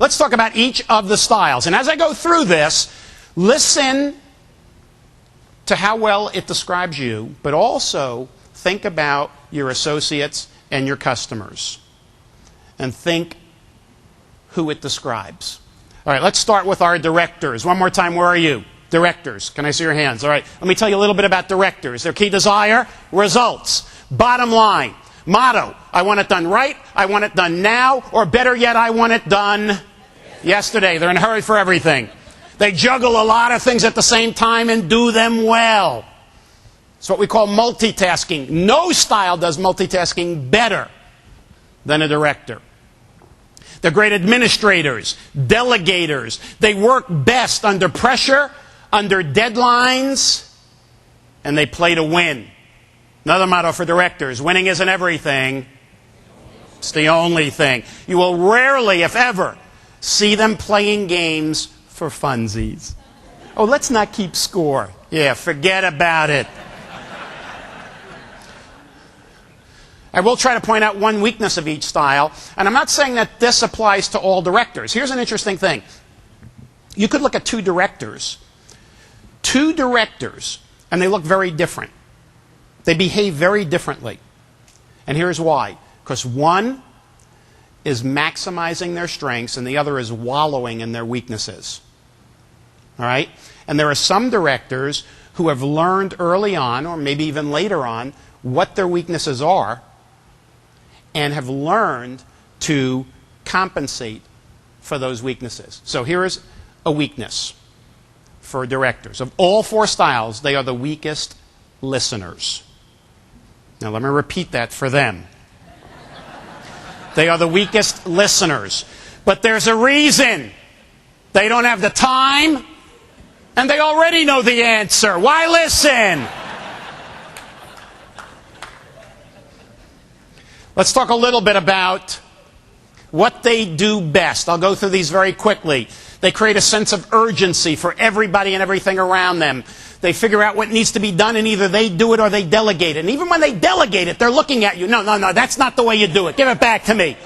let's talk about each of the styles. And as I go through this, listen to how well it describes you, but also think about your associates and your customers. And think who it describes. All right, let's start with our directors. One more time, where are you? Directors. Can I see your hands? All right, let me tell you a little bit about directors. Their key desire, results. Bottom line, motto, I want it done right, I want it done now, or better yet, I want it done yesterday. They're in a hurry for everything. They juggle a lot of things at the same time and do them well. It's what we call multitasking. No style does multitasking better than a director. They're great administrators, delegators. They work best under pressure, under deadlines, and they play to win. Another motto for directors, winning isn't everything. It's the only thing. You will rarely, if ever, see them playing games for funsies. Oh, let's not keep score. Yeah, forget about it. I will try to point out one weakness of each style, and I'm not saying that this applies to all directors. Here's an interesting thing. You could look at two directors, and they look very different. They behave very differently. And here's why. Because one is maximizing their strengths, and the other is wallowing in their weaknesses. All right? And there are some directors who have learned early on, or maybe even later on, what their weaknesses are, and have learned to compensate for those weaknesses. So here is a weakness for directors. Of all four styles, they are the weakest listeners. Now let me repeat that for them. They are the weakest listeners. But there's a reason. They don't have the time, and they already know the answer. Why listen? Let's talk a little bit about what they do best. I'll go through these very quickly. They create a sense of urgency for everybody and everything around them. They figure out what needs to be done, and either they do it or they delegate it. And even when they delegate it, they're looking at you. No, that's not the way you do it. Give it back to me.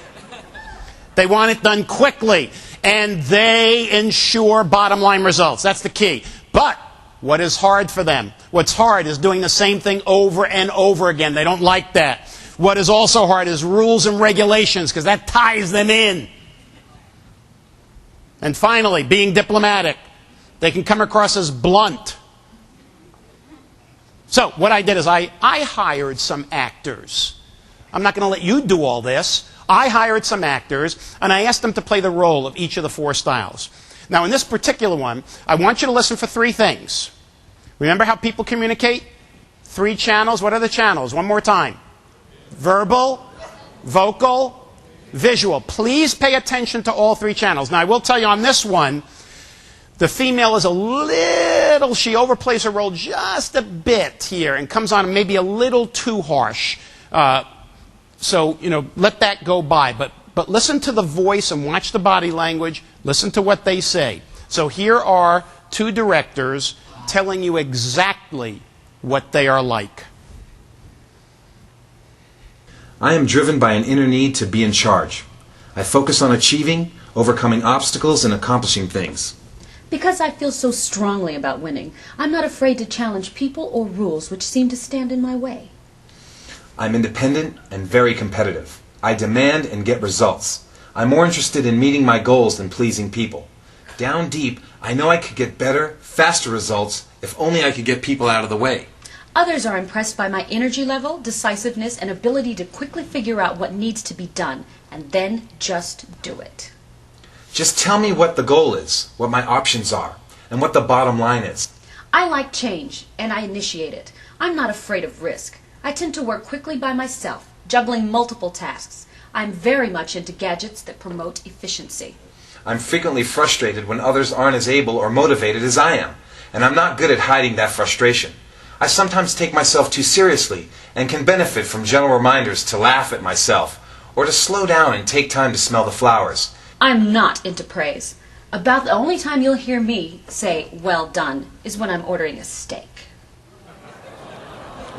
They want it done quickly, and they ensure bottom line results. That's the key. But what is hard for them? What's hard is doing the same thing over and over again. They don't like that. What is also hard is rules and regulations, because that ties them in. And finally, being diplomatic. They can come across as blunt. So what I did is I hired some actors. I'm not going to let you do all this. I hired some actors, and I asked them to play the role of each of the four styles. Now, in this particular one, I want you to listen for three things. Remember how people communicate? 3 channels. What are the channels? One more time. Verbal, vocal, visual. Please pay attention to all 3 channels. Now, I will tell you on this one, the female is a little, she overplays her role just a bit here and comes on maybe a little too harsh. So, let that go by. But listen to the voice and watch the body language. Listen to what they say. So here are 2 directors telling you exactly what they are like. I am driven by an inner need to be in charge. I focus on achieving, overcoming obstacles, and accomplishing things. Because I feel so strongly about winning, I'm not afraid to challenge people or rules which seem to stand in my way. I'm independent and very competitive. I demand and get results. I'm more interested in meeting my goals than pleasing people. Down deep, I know I could get better, faster results if only I could get people out of the way. Others are impressed by my energy level, decisiveness, and ability to quickly figure out what needs to be done, and then just do it. Just tell me what the goal is, what my options are, and what the bottom line is. I like change, and I initiate it. I'm not afraid of risk. I tend to work quickly by myself, juggling multiple tasks. I'm very much into gadgets that promote efficiency. I'm frequently frustrated when others aren't as able or motivated as I am, and I'm not good at hiding that frustration. I sometimes take myself too seriously and can benefit from gentle reminders to laugh at myself or to slow down and take time to smell the flowers. I'm not into praise. About the only time you'll hear me say, "well done," is when I'm ordering a steak.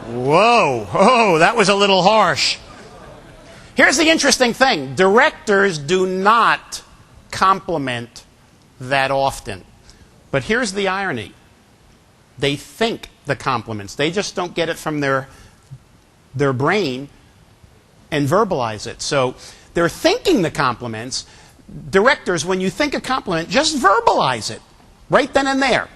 Whoa, oh, that was a little harsh. Here's the interesting thing. Directors do not compliment that often. But here's the irony. They think the compliments. They just don't get it from their brain and verbalize it. So they're thinking the compliments. Directors, when you think a compliment, just verbalize it right then and there.